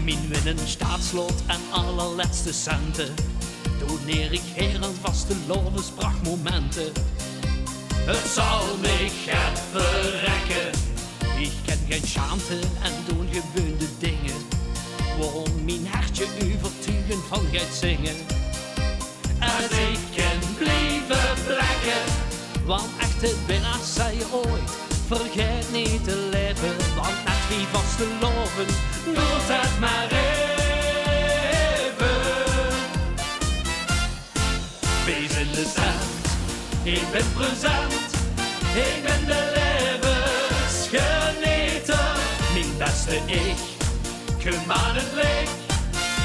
Mijn winnen staatslot en allerlaatste centen doneer ik her aan vaste levensprachtmomenten. Het zal mij gaat verrekken. Ik ken geen schaamte en doen gewoon de dingen waarom mijn hartje overtuigend van gaat zingen. Als ik kan blijven plekken, want echte winnaars zei je ooit, vergeet niet te leven, want net wie vast te loven, doet het maar even. Wees in de stand, ik ben present, ik ben de levensgenieter, mijn beste ik, gemaan het licht,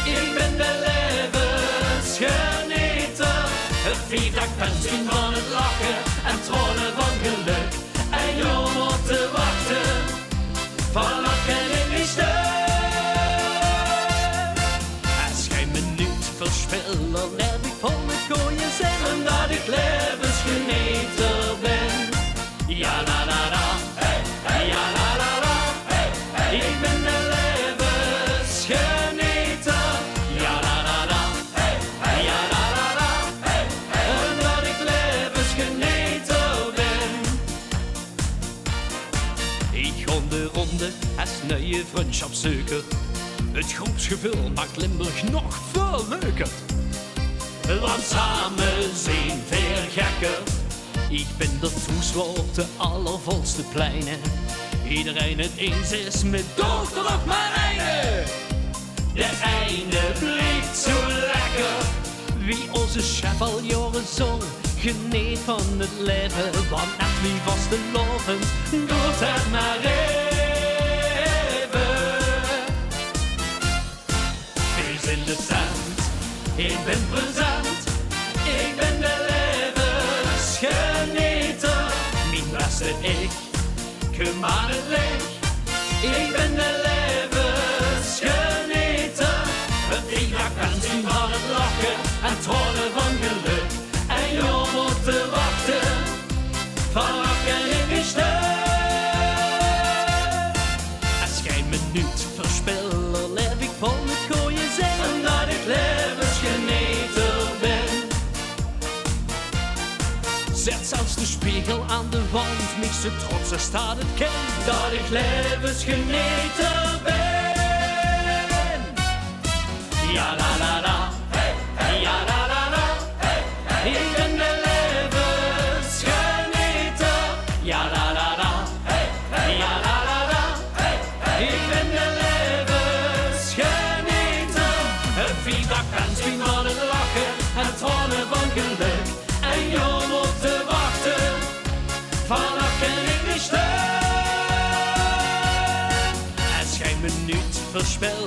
ik ben de levensgenieter, het vierdak pensioen van het lachen en tronen van geluk, en je moet te wachten, van wat ken ik niet stuk. Als geen minuut verspil, dan leef ik vol met gooien zin, omdat ik levensgenieter ben. Ja la la la, hey, hey, ja la la la, hey, hey. Ik ben de levensgenieter. Ja la la la, hey, hey, ja la la la, hey, hey. Omdat ik levensgenieter ben. Ik ga de ronde als nieuwe vriendschap zoeken. Het groepsgevoel maakt Limburg nog veel leuker. Want samen zijn veel gekker. Ik ben de toesloot, de allervolste pleinen. Iedereen het eens is met dochter op mijn einde. De einde blijft zo lekker. Wie onze chef al jaren zong, geniet van het leven. Want net wie was te loven, doet het maar even. Wees in de stand, ik ben present, ik ben de levensgenieter. Mijn beste ik, gemaan het licht, ik ben de levensgenieter. Het vierdak pensioen van het lachen en tronen van geluk, en je moet te wachten, van wat ken ik niet stuk. Als geen minuut verspil, dan leef ik vol met gooien zin, omdat ik levensgenieter ben. Zet zelfs de spiegel aan de wand, niet zo trots, er staat het kind dat ik levensgenieter ben. Ja la la la, hey, hey, ja la la la, hey, hey. Ik ben de levensgenieter. Ja la la la, hey, hey, ja la la la, hey, hey. Ik ben de levensgenieter. Het vierdak pensioen van het lachen en tronen van geluk, en je moet te wachten, vanaf ken ik niet stuk. Als geen minuut verspil,